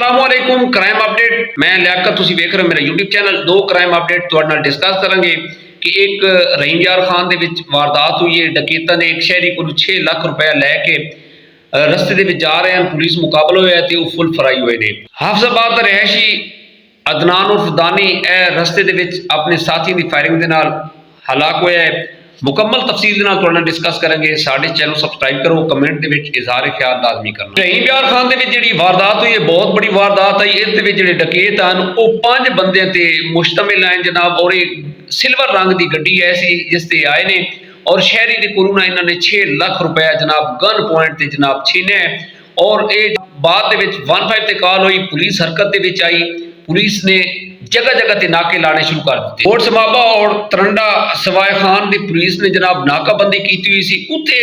अस्सलामुअलैकुम crime update मैं लियाकत तुसी वेख रहे हो मेरा यूट्यूब चैनल। दो क्राइम अपडेट तुहाडे नाल डिस्कस करांगे कि एक रहीम यार खान दे विच वारदात हुई है। डकैतां ने एक शहरी को 6 लाख रुपया लैके रस्ते दे विच जा रहे हैं, पुलिस मुकाबला होया ते वो फुल फराई हुए ने। हाफजाबाद दा रहायशी अदनान उर्फ दानी रस्ते दे विच अपने साथी दी फायरिंग दे नाल हलाक होया है। मुकम्मल तफसील दे नाल तुहाडे नाल डिस्कस करेंगे। साडे चैनल सबसक्राइब करो, कमेंट दे विच इज़हार ख्याल लाजमी करना। रहीम यार खान दे विच जिहड़ी वारदात हुई है बहुत बड़ी वारदात आई। इस दे विच जिहड़े डकैत हन वो 5 बंदियां ते मुश्तमिल हैं जनाब, और एक सिल्वर रंग दी गड्डी ऐसी जिस ते आए ने और शहरी दे कोलों इन्होंने 6 लाख रुपया जनाब गन पॉइंट ते जनाब छीने। और ये बाद दे विच 15 ते कॉल हुई, पुलिस हरकत दे विच आई। पुलिस ने जगह जगह ते नाके लाने शुरू कर दिए। कोट समाबा और तरंडा सवाए खान दी पुलिस ने जनाब नाकाबंदी की हुई सी। उत्थे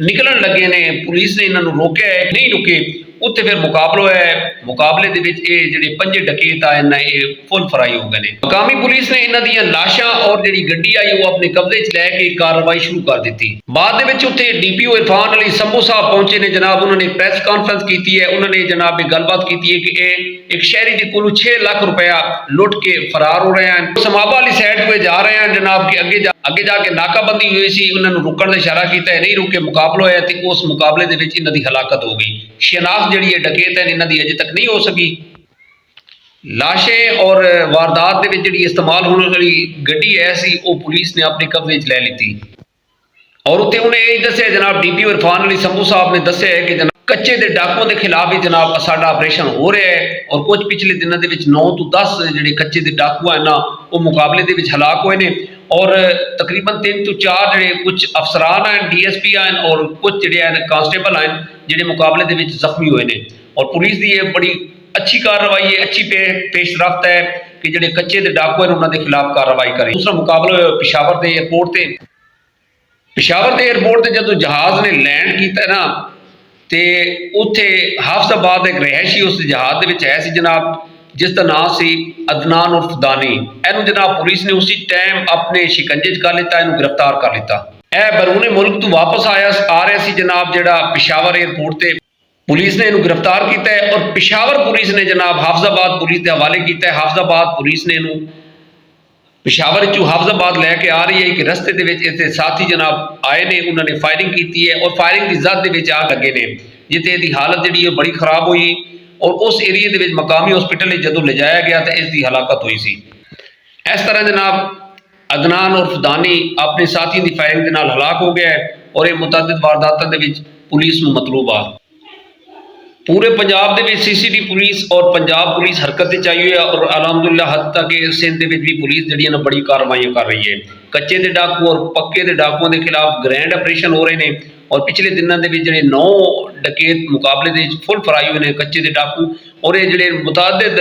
निकलन लगे ने, पुलिस ने इन्होंने रोकया है, नहीं रुके। उत्थे फिर मुकाबला होया है। मुकाबले दे विच ये जिहड़े 5 डकैत आए ना ये फुल फराई हो गए ने। मकामी पुलिस ने इन्हां दियां लाशां और जिहड़ी गड्डी आई वो अपने कब्जे च लैके कार्रवाई शुरू कर दी। बाद दे विच उत्थे डीपीओ इरफान अली संभू साहब पहुंचे ने जनाब। उन्होंने प्रेस कॉन्फ्रेंस की है। उन्होंने जनाब गलबात की है कि एक शहरी के कोलों 6 लाख रुपया लुट के फरार हो रहे हैं। समाबा वाली साइड हुए जा रहे हैं जनाब कि अगे जाके नाकाबंदी हुई सी। उन्होंने रुकण का इशारा किया है, नहीं रुके, मुकाबला होया ते उस मुकाबले दे विच इन्हां दी हलाकत हो गई। शनाख्त जिहड़ी है डकैत है इन्हां दी अजे तक नहीं हो सकी। लाशें और वारदात दे विच जिहड़ी इस्तेमाल होने वाली गड्डी है सी वो पुलिस ने अपने कब्जे च लै ली। और उत्ते उन्हें यही दस्सिया जनाब डीपीओ इरफान अली संभू साहब ने दस्सिया है कि जनाब कच्चे दे डाकुओं के खिलाफ भी जनाब साडा ऑपरेशन हो रहा है। और कुछ पिछले दिनों के 9 तो 10 जिहड़े कच्चे दे डाकू हैं ना वो मुकाबले दे विच हलाक हुए ने। और तकरीबन 3 तो 4 जिहड़े कुछ अफसरान हैं, DSP हैं और कुछ जिहड़े हैं कांस्टेबल हैं जिहड़े मुकाबले दे विच जख्मी हुए ने। और पुलिस की ये बड़ी अच्छी कार्रवाई है, अच्छी पेशरफ्त है कि जिहड़े कच्चे दे डाकू हैं उन्होंने खिलाफ कार्रवाई करे। दूसरा मुकाबला पेशावर के एयरपोर्ट से जो जहाज़ ने लैंड किया ना तो उत्थे हाफजाबाद एक रहायशी उस जहाज़ के है सी जनाब जिसका नाम सी अदनान उर्फ दानी। इनू जनाब पुलिस ने उसी टाइम अपने शिकंजे च कर लिता, इनू गिरफ्तार कर लिता। यह बरूने मुल्क तो वापस आ रहा सी जनाब जिहड़ा पेशावर एयरपोर्ट से पुलिस ने इनू गिरफ्तार किया है। और पेशावर पुलिस ने जनाब हाफजाबाद पुलिस के हवाले किया है। हाफजाबाद पुलिस ने इनू पेशावर चू हाफजाबाद लैके आ रही है कि रस्ते दे विच इत्थे साथी जनाब आए ने, उन्होंने फायरिंग की है और फायरिंग की जद दे विच आग लगे ने जिते इसकी हालत जिहड़ी है बड़ी खराब हुई। और उस एरिए दे विच मकामी हॉस्पिटल जदों ले जाया गया तो इसकी हलाकत हुई सी। इस तरह जनाब अदनान उर्फ दानी अपने साथी की फायरिंग के नाल हलाक हो गया है। और ये मुतअद्दिद वारदातां दे विच पुलिस नूं मतलूब आ। पूरे पंजाब दे विच CCD पुलिस और पंजाब पुलिस हरकत च आई हुई है। और अलहमदुलिल्लाह हद तक सिंध दे विच भी पुलिस जिहड़ी ना बड़ी कार्रवाइयां कर रही है। कच्चे दे डाकू और पक्के दे डाकुओं के खिलाफ ग्रैंड ऑपरेशन हो रहे हैं। और पिछले दिनों के जिहड़े 9 डकैत मुकाबले दे फुल फराई हुए हैं कच्चे दे डाकू। और ये जिहड़े मुतअद्दिद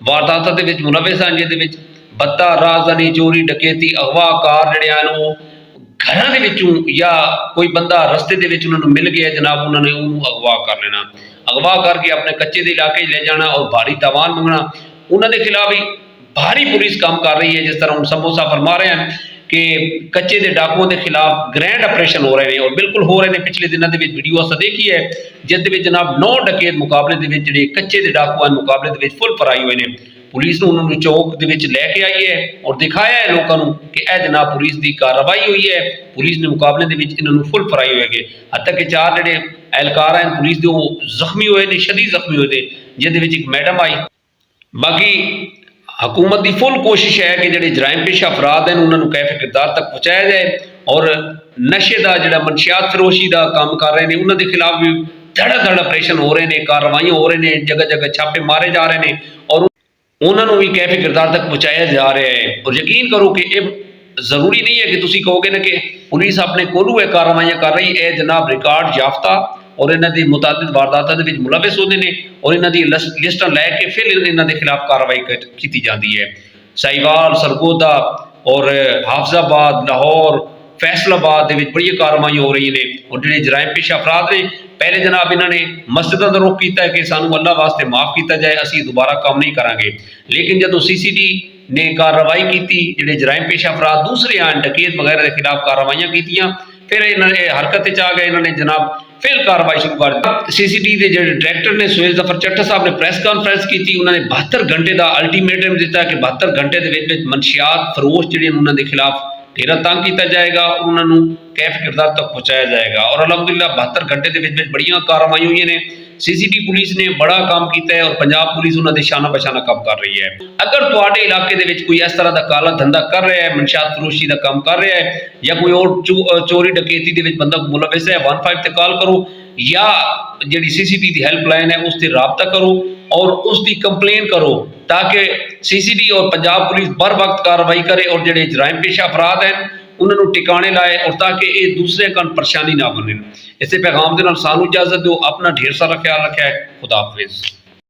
वारदातां दे विच मुलविस हैं जिहदे विच बत्ता राजधानी चोरी डकैती अगवा कार जिहड़े हैं वो घरां दे विचों या कोई बंदा रस्ते दे विच उन्होंने मिल गया जनाब उन्होंने उन्होंने अगवा कर लेना, अगवा करके अपने कच्चे के इलाके ले जाना और भारी तावान मंगना। उन्होंने खिलाफ भी भारी पुलिस काम कर रही है। जिस तरह हम समोसा फरमा रहे हैं कि कच्चे के डाकुओं के खिलाफ ग्रैंड ऑपरेशन हो रहे हैं और बिल्कुल हो रहे हैं। पिछले दिनों के वीडियो अस देखी है जिस जनाब 9 डकैत मुकाबले के कच्चे के डाकू हैं मुकाबले फुल फराई हुए हैं। पुलिस ने उन्होंने चौक के लैके आई है और दिखाया है लोगों को कि यह जनाब पुलिस की कार्रवाई हुई है। पुलिस ने मुकाबले इन्होंने फुल फराई हुए गए। हद तक कि 4 जिहड़े एहलकार हैं पुलिस के वो जख्मी हुए ने, शदीद जख्मी हुए थे, जिहदे एक मैडम आई। बाकी हुकूमत की फुल कोशिश है कि जिहड़े जराइम पेशा अफराद हैं उन्होंने कैफ किरदार तक पहुँचाया जाए। और नशे का जिहड़ा मनशियात फरोशी का काम कर रहे हैं उन्होंने खिलाफ भी धड़ ऑपरेशन हो रहे हैं, कार्रवाइयां हो रही हैं, जगह जगह छापे मारे जा रहे हैं और उन्होंने भी कैफे किरदार तक पहुँचाया जा रहा है। और यकीन करो कि ये जरूरी नहीं है कि तुसी कहोगे ना कि पुलिस अपने कोलू है कार्रवाइयां कर रही है। जनाब रिकॉर्ड याफ्ता और इन्हों की मुतअद्दिद वारदातां दे विच मुलविस होंदे ने और इन्हों की लिस्टां लैके फिर इन्हों के खिलाफ कार्रवाई की जाती है। साहिवाल, सरगोदा और हाफजाबाद, लाहौर, फैसलाबाद दे विच बड़ी कार्रवाई हो रही ने। और जिहड़े जराइम पेशा अफराद ने पहले जनाब इन्होंने मस्जिदों का रुख किया कि सानू अल्लाह वास्ते माफ़ किया जाए, असी दोबारा काम नहीं करांगे। लेकिन जदों CCD ने कार्रवाई की जिहड़े जराइम पेशा अफराद दूसरे आन डकैत वगैरह के खिलाफ कार्रवाइयां कीतियां ਫਿਰ ਇਹਨਾਂ ਨੇ ਹਰਕਤ 'ਚ ਆ ਗਏ, ਇਹਨਾਂ ਨੇ ਜਨਾਬ ਫਿਰ ਕਾਰਵਾਈ ਸ਼ੁਰੂ ਕਰ ਦਿੱਤੀ। ਸੀਸੀਟੀ ਦੇ ਜਿਹੜੇ ਡਾਇਰੈਕਟਰ ਨੇ ਸੁਹੇਲ ਜ਼ਫਰ ਚੱਠਾ ਸਾਹਿਬ ਨੇ ਪ੍ਰੈਸ ਕਾਨਫਰੰਸ ਕੀਤੀ, ਉਹਨਾਂ ਨੇ 72 ਘੰਟੇ ਦਾ ਅਲਟੀਮੇਟਮ ਦਿੱਤਾ ਕਿ 72 ਘੰਟੇ ਦੇ ਵਿੱਚ ਮਨਸ਼ਿਆਤ ਫਰੋਸ਼ ਜਿਹੜੇ ਉਹਨਾਂ ਦੇ ਖਿਲਾਫ ਢੇਰਾ ਤੰਗ ਕੀਤਾ ਜਾਏਗਾ, ਉਹਨਾਂ ਨੂੰ ਕੈਫ ਕਿਰਦਾਰ ਤੱਕ ਪਹੁੰਚਾਇਆ ਜਾਏਗਾ। ਔਰ ਅਲਹਮਦੁਲਿਲਾ 72 ਘੰਟੇ ਦੇ ਵਿੱਚ ਬੜੀਆਂ ਕਾਰਵਾਈਆਂ ਹੋਈਆਂ ਨੇ। ਸੀਸੀਟੀ ਪੁਲਿਸ ਨੇ ਬੜਾ ਕੰਮ ਕੀਤਾ ਹੈ ਔਰ ਪੰਜਾਬ ਪੁਲਿਸ ਉਹਨਾਂ ਦੇ ਸ਼ਾਨਾ ਬਸ਼ਾਨਾ ਕੰਮ ਕਰ ਰਹੀ ਹੈ। ਅਗਰ ਤੁਹਾਡੇ ਇਲਾਕੇ ਦੇ ਵਿੱਚ ਕੋਈ ਇਸ ਤਰ੍ਹਾਂ ਦਾ ਕਾਲਾ ਧੰਦਾ ਕਰ ਰਿਹਾ ਹੈ, ਮਨਸ਼ਿਆਤ ਫਰੋਸ਼ੀ ਦਾ ਕੰਮ ਕਰ ਰਿਹਾ ਹੈ ਜਾਂ ਕੋਈ ਹੋਰ ਚੋਰੀ ਡਕੈਤੀ ਦੇ ਵਿੱਚ ਬੰਦਾ ਮੁਲਵਿਸ ਹੈ, 15 ਤੇ ਕਾਲ ਕਰੋ ਜਾਂ ਜਿਹੜੀ ਸੀਸੀਟੀ ਦੀ ਹੈਲਪਲਾਈਨ ਹੈ ਉਸ ਤੇ ਰਾਬਤਾ ਕਰੋ ਔਰ ਉਸ ਦੀ ਕੰਪਲੇਨ ਕਰੋ ताकि सीसीटी और पंजाब पुलिस बर वक्त कार्रवाई करे और ਜਿਹੜੇ ਜਰਾਇਮ पेशा अफराद हैं ਉਹਨਾਂ ਨੂੰ ਟਿਕਾਣੇ ਲਾਏ और ताकि ਇਹ दूसरे का परेशानी ना बने। इसे पैगाम ਦੇ ਨਾਲ ਸਾਨੂੰ इजाजत दो। अपना ढेर सारा ख्याल रखा है। खुदा हाफिज।